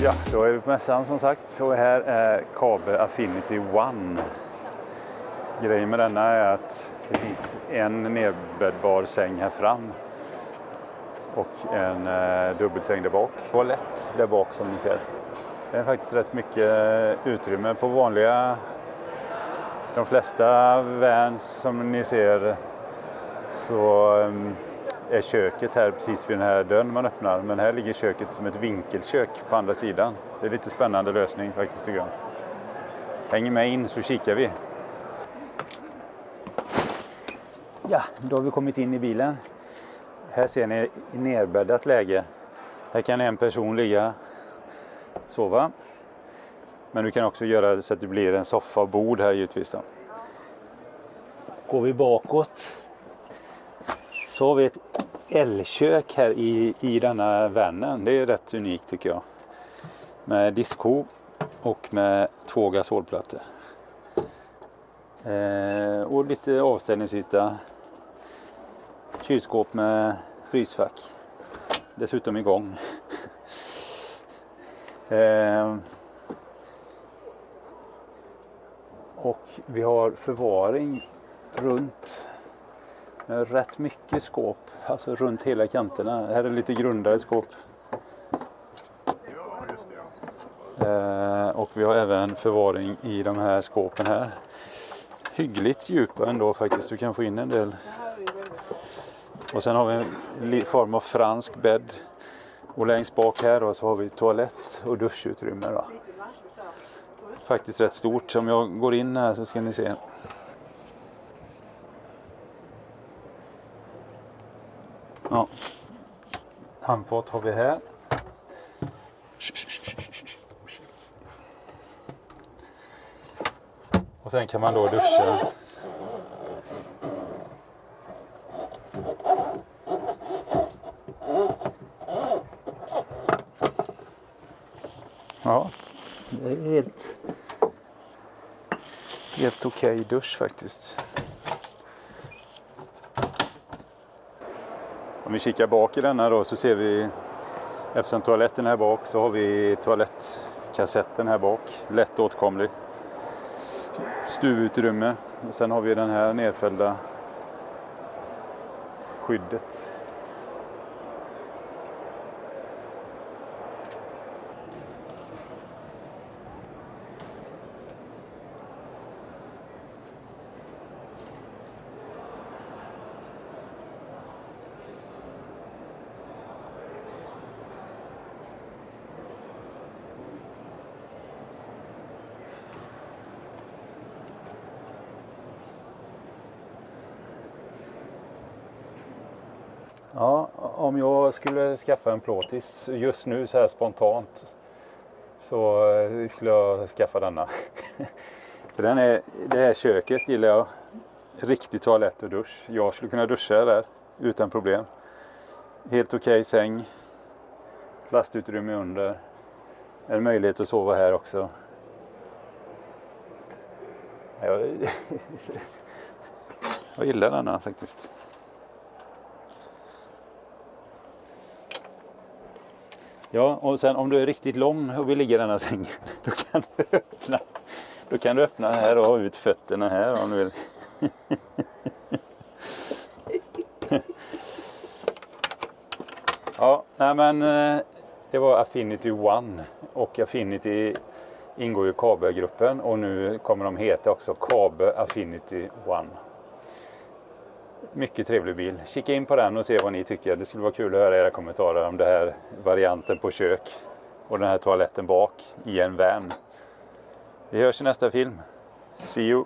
Ja, då är vi på mässan som sagt. Så här är Kabe Affinity One. Grejen med denna är att det finns en nedbäddbar säng här fram. Och en dubbelsäng där bak. Toalett där bak som ni ser. Det är faktiskt rätt mycket utrymme på vanliga. De flesta vans som ni ser så är köket här precis vid den här dörren man öppnar. Men här ligger köket som ett vinkelkök på andra sidan. Det är lite spännande lösning faktiskt tycker jag. Hänger med in så kikar vi. Ja, då har vi kommit in i bilen. Här ser ni i nerbäddat läge. Här kan en person ligga och sova. Men du kan också göra det så att det blir en soffa och bord här givetvis då. Går vi bakåt så har vi ett L-kök här i denna vannen. Det är rätt unikt tycker jag. Med diskho och med 2 gasolplattor. Och lite avställningsyta. Kylskåp med frysfack. Dessutom igång. Och vi har förvaring runt rätt mycket skåp. Alltså runt hela kanterna. Här är lite grundare skåp. Och vi har även förvaring i de här skåpen här. Hyggligt djupa ändå faktiskt. Du kan få in en del. Och sen har vi en form av fransk bädd. Och längst bak här då så har vi toalett och duschutrymme då. Faktiskt rätt stort. Om jag går in här så ska ni se. Ja. Handfat har vi här. Och sen kan man då duscha. Ja, det är helt okej dusch faktiskt. Om vi kikar bak i denna då så ser vi, eftersom toaletten här bak så har vi toalettkassetten här bak. Lätt åtkomlig. Stuvutrymme. Och sen har vi den här nedfällda skyddet. Ja, om jag skulle skaffa en plåtis just nu så här spontant så skulle jag skaffa denna. För det här köket gillar jag. Riktig toalett och dusch. Jag skulle kunna duscha där utan problem. Helt okej säng. Plastutrymme under. En möjlighet att sova här också. Jag gillar denna faktiskt. Ja, och sen om du är riktigt lång och vill ligga i denna säng, då kan du öppna här och ha ut fötterna här om du vill. Ja, nej men det var Affinity One och Affinity ingår i Kabe-gruppen och nu kommer de heta också Kabe Affinity One. Mycket trevlig bil. Kika in på den och se vad ni tycker. Det skulle vara kul att höra era kommentarer om det här varianten på kök och den här toaletten bak i en van. Vi hörs i nästa film. See you!